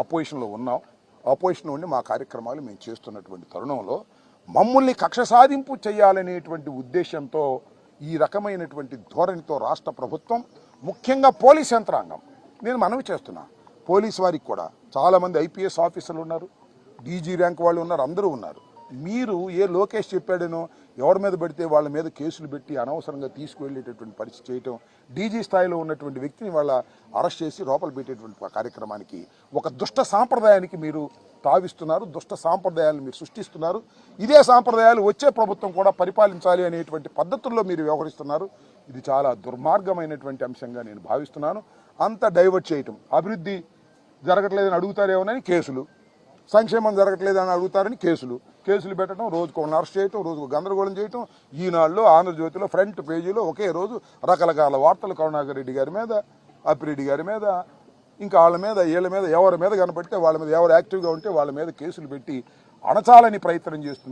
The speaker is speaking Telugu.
అపోజిషన్లో ఉన్నాం. అపోజిషన్ ఉండి మా కార్యక్రమాలు మేము చేస్తున్నటువంటి తరుణంలో మమ్మల్ని కక్ష సాధింపు చేయాలనేటువంటి ఉద్దేశంతో ఈ రకమైనటువంటి ధోరణితో రాష్ట్ర ప్రభుత్వం, ముఖ్యంగా పోలీస్ యంత్రాంగం, నేను మనవి చేస్తున్నా, పోలీస్ వారికి కూడా చాలామంది ఐపీఎస్ ఆఫీసర్లు ఉన్నారు, డీజీ ర్యాంక్ వాళ్ళు ఉన్నారు, అందరూ ఉన్నారు. మీరు ఏ లోకేష్ చెప్పాడనో ఎవరి మీద పడితే వాళ్ళ మీద కేసులు పెట్టి అనవసరంగా తీసుకువెళ్ళేటటువంటి పరిస్థితి చేయటం, డీజీ స్థాయిలో ఉన్నటువంటి వ్యక్తిని వాళ్ళ అరెస్ట్ చేసి లోపల పెట్టేటువంటి కార్యక్రమానికి ఒక దుష్ట సాంప్రదాయానికి మీరు తావిస్తున్నారు, దుష్ట సాంప్రదాయాలను మీరు సృష్టిస్తున్నారు. ఇదే సాంప్రదాయాలు వచ్చే ప్రభుత్వం కూడా పరిపాలించాలి అనేటువంటి పద్ధతుల్లో మీరు వ్యవహరిస్తున్నారు. ఇది చాలా దుర్మార్గమైనటువంటి అంశంగా నేను భావిస్తున్నాను. అంత డైవర్ట్ చేయటం, అభివృద్ధి జరగట్లేదని అడుగుతారేమోనని కేసులు, సంక్షేమం జరగట్లేదని అడుగుతారని కేసులు పెట్టడం, రోజుకు ఒకరిని అరెస్ట్ చేయటం, రోజుకు గందరగోళం చేయటం. ఈనాడులో, ఆంధ్రజ్యోతిలో ఫ్రంట్ పేజీలో ఒకే రోజు రకరకాల వార్తలు కరుణాకర్ రెడ్డి గారి మీద, అప్పిరెడ్డి గారి మీద, ఇంకా వాళ్ళ మీద వీళ్ళ మీద ఎవరి మీద కనపడితే వాళ్ళ మీద, ఎవరు యాక్టివ్గా ఉంటే వాళ్ళ మీద కేసులు పెట్టి అణచాలని ప్రయత్నం చేస్తున్నారు.